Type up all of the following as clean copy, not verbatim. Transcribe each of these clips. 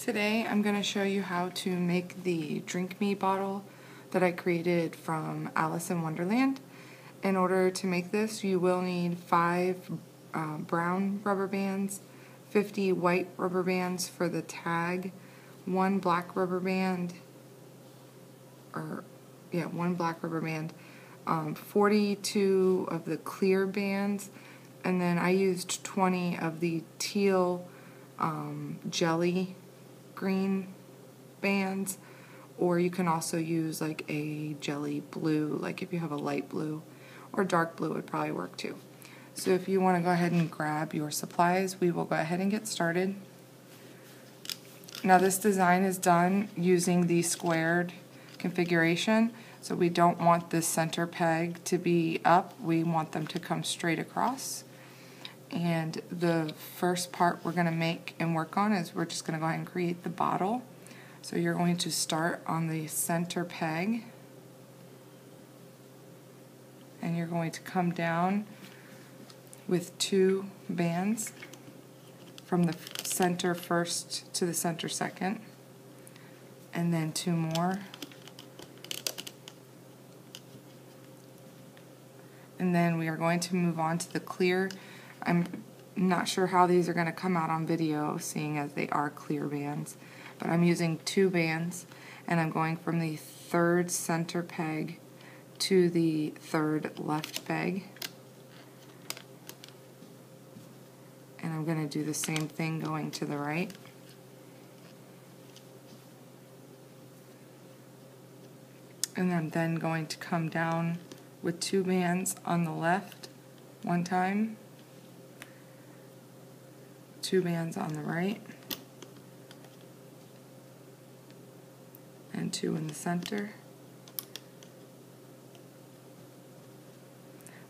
Today I'm going to show you how to make the Drink Me bottle that I created from Alice in Wonderland. In order to make this, you will need 5 brown rubber bands, 50 white rubber bands for the tag, 1 black rubber band, 42 of the clear bands, and then I used 20 of the teal jelly green bands, or you can also use like a jelly blue, like if you have a light blue, or dark blue would probably work too. So if you want to go ahead and grab your supplies, we will go ahead and get started. Now this design is done using the squared configuration, so we don't want this center peg to be up, we want them to come straight across. And the first part we're going to make and work on is we're just going to go ahead and create the bottle. So you're going to start on the center peg, and you're going to come down with 2 bands from the center first to the center second, and then 2 more, and then we are going to move on to the clear. I'm not sure how these are going to come out on video, seeing as they are clear bands, but I'm using 2 bands, and I'm going from the 3rd center peg to the 3rd left peg, and I'm going to do the same thing going to the right. And I'm then going to come down with 2 bands on the left one time, 2 bands on the right, and 2 in the center.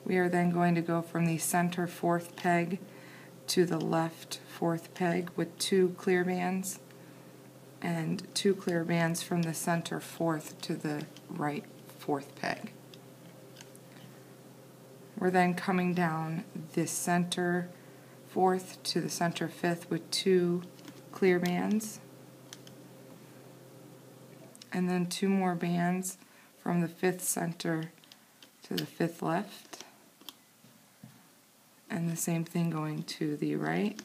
We are then going to go from the center 4th peg to the left 4th peg with 2 clear bands, and 2 clear bands from the center 4th to the right 4th peg. We're then coming down this center 4th to the center 5th with 2 clear bands, and then 2 more bands from the 5th center to the 5th left, and the same thing going to the right,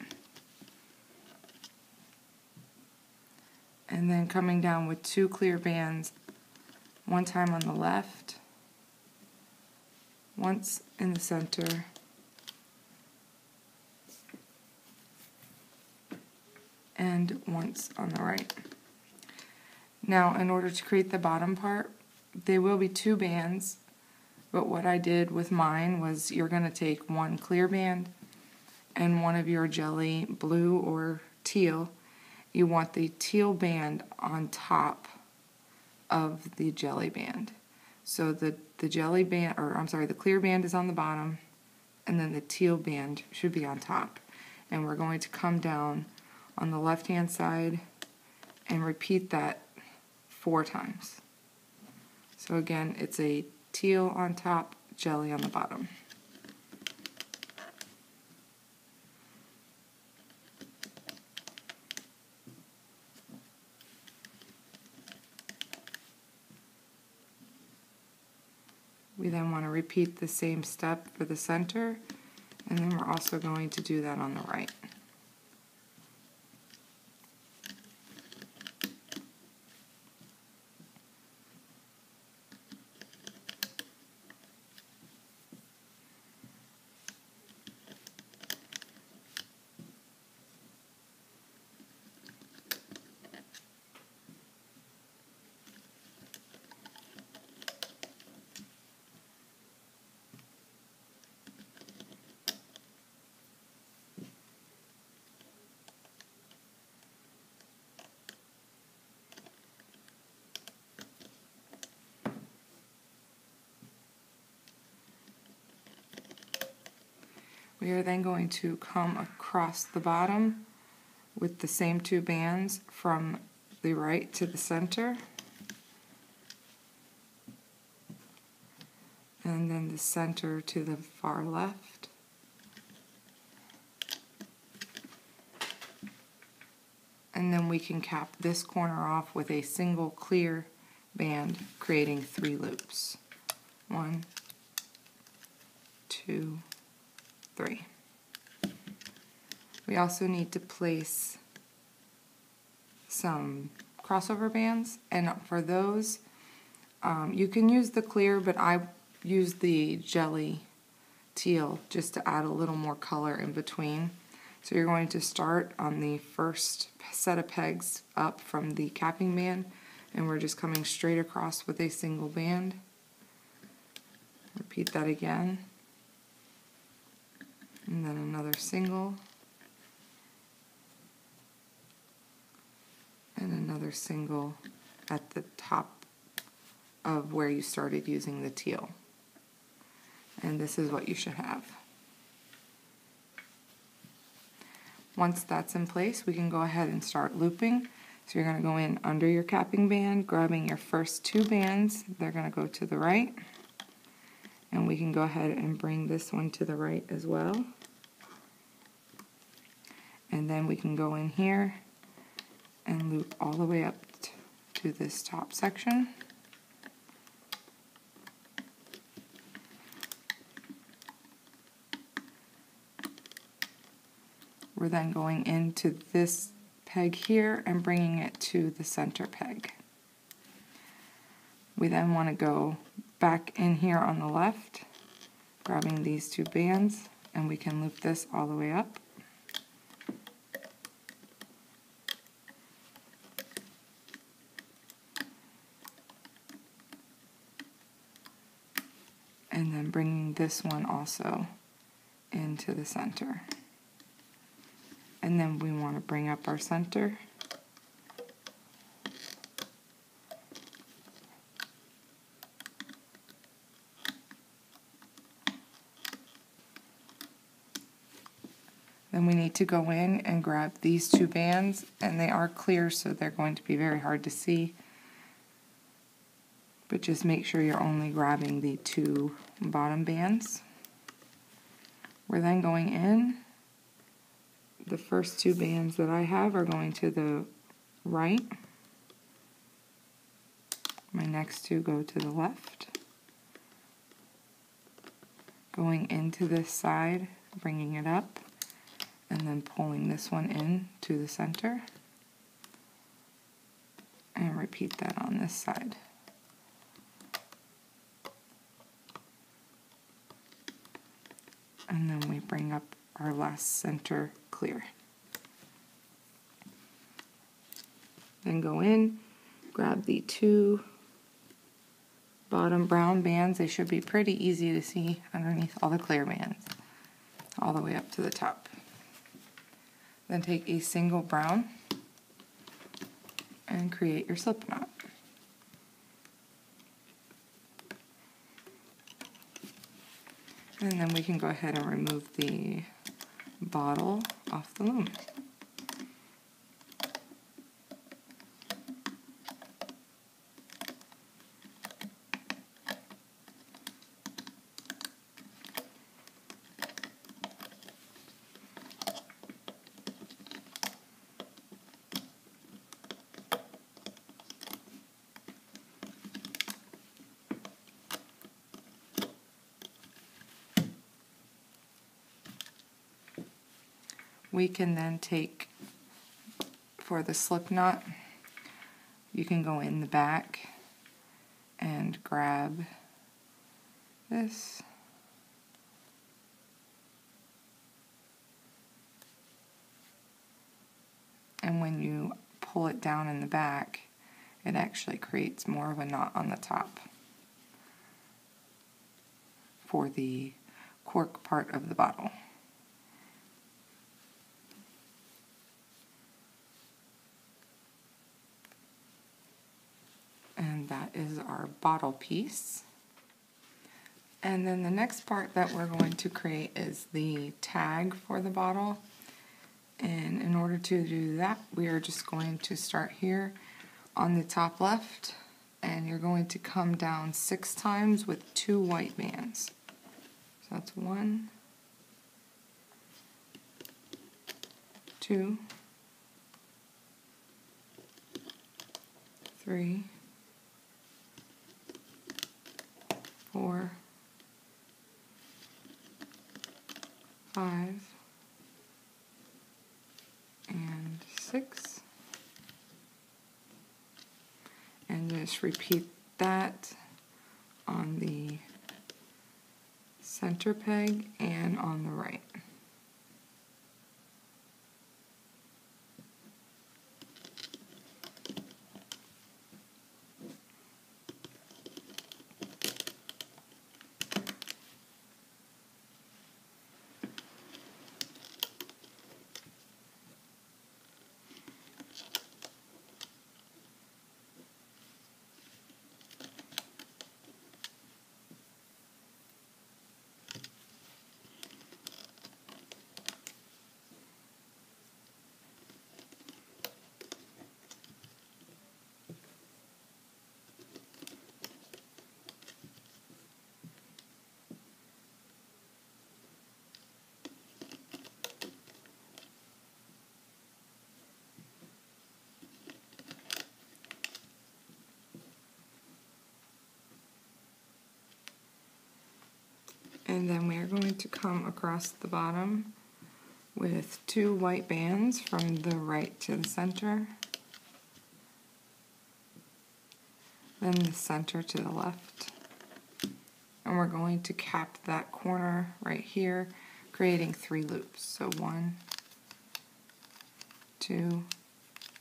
and then coming down with 2 clear bands one time on the left, once in the center, and once on the right. Now, in order to create the bottom part, there will be 2 bands, but what I did with mine was you're going to take 1 clear band and 1 of your jelly blue or teal. You want the teal band on top of the jelly band. So the jelly band, or I'm sorry, the clear band is on the bottom, and then the teal band should be on top. And we're going to come down on the left hand side and repeat that 4 times. So again, it's a teal on top, jelly on the bottom. We then want to repeat the same step for the center, and then we're also going to do that on the right. We are then going to come across the bottom with the same 2 bands from the right to the center, and then the center to the far left, and then we can cap this corner off with a single clear band, creating 3 loops. 1, 2, 3. We also need to place some crossover bands, and for those you can use the clear, but I use the jelly teal just to add a little more color in between. So you're going to start on the first set of pegs up from the capping band, and we're just coming straight across with a single band. Repeat that again, and then another single, and another single at the top of where you started using the teal. And this is what you should have. Once that's in place, we can go ahead and start looping. So you're going to go in under your capping band, grabbing your first 2 bands. They're going to go to the right. And we can go ahead and bring this one to the right as well. And then we can go in here and loop all the way up to this top section. We're then going into this peg here and bringing it to the center peg. We then want to go back in here on the left, grabbing these 2 bands, and we can loop this all the way up. And then bringing this one also into the center. And then we want to bring up our center. Then we need to go in and grab these 2 bands, and they are clear, so they're going to be very hard to see. But just make sure you're only grabbing the 2 bottom bands. We're then going in. The first 2 bands that I have are going to the right. My next 2 go to the left. Going into this side, bringing it up, and then pulling this one in to the center. And repeat that on this side. And then we bring up our last center clear. Then go in, grab the 2 bottom brown bands. They should be pretty easy to see underneath all the clear bands, all the way up to the top. Then take a single brown and create your slip knot. And then we can go ahead and remove the bottle off the loom. We can then take, for the slip knot, you can go in the back and grab this. And when you pull it down in the back, it actually creates more of a knot on the top for the cork part of the bottle. And that is our bottle piece. And then the next part that we're going to create is the tag for the bottle. And in order to do that, we are just going to start here on the top left, and you're going to come down 6 times with 2 white bands. So that's 1, 2, 3, 4, 5, and 6. And just repeat that on the center peg and on the right. And then we are going to come across the bottom with 2 white bands from the right to the center, then the center to the left. And we're going to cap that corner right here, creating 3 loops. So 1, 2,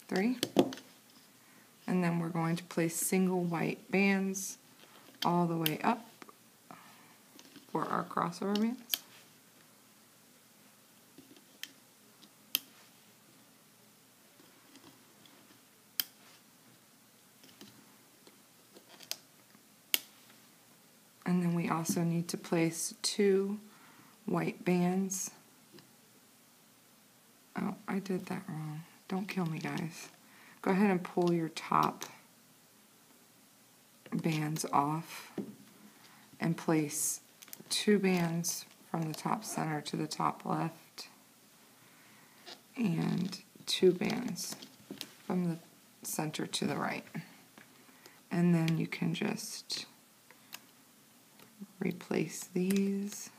3. And then we're going to place single white bands all the way up for our crossover bands. And then we also need to place 2 white bands. Oh, I did that wrong. Don't kill me, guys. Go ahead and pull your top bands off and place 2 bands from the top center to the top left and 2 bands from the center to the right. And then you can just replace these.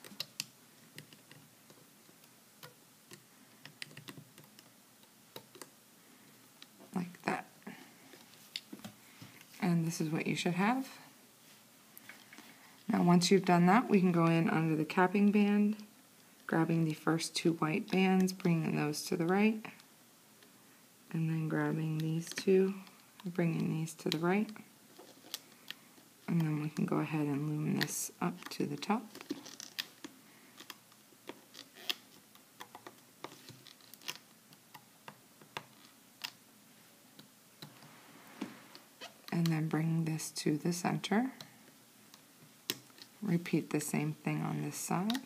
Like that. And this is what you should have. Now once you've done that, we can go in under the capping band, grabbing the first 2 white bands, bringing those to the right, and then grabbing these 2, bringing these to the right, and then we can go ahead and loom this up to the top. And then bring this to the center. Repeat the same thing on this side.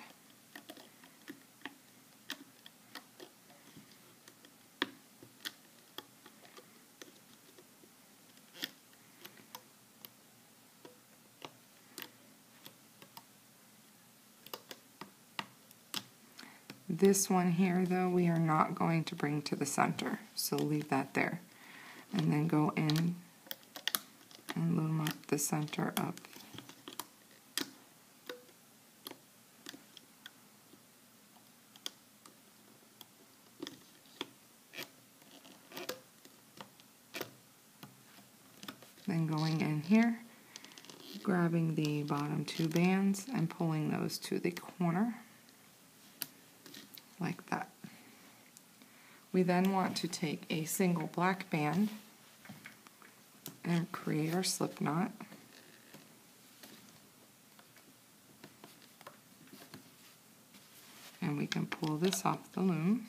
This one here, though, we are not going to bring to the center, so leave that there. And then go in and loom up the center up. Then going in here, grabbing the bottom 2 bands and pulling those to the corner, like that. We then want to take a single black band and create our slip knot. And we can pull this off the loom.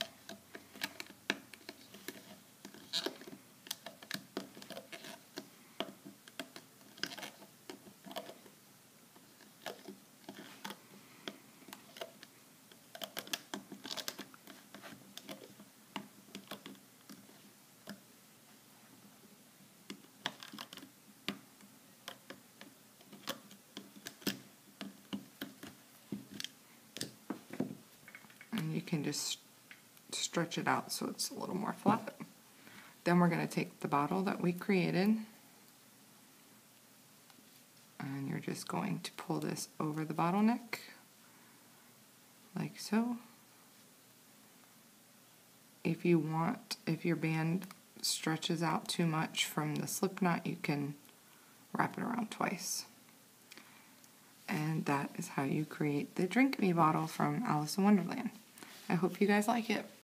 You can just stretch it out so it's a little more flat. Then we're going to take the bottle that we created And you're just going to pull this over the bottleneck, like so. If your band stretches out too much from the slip knot, you can wrap it around twice. And that is how you create the Drink Me bottle from Alice in Wonderland. I hope you guys like it.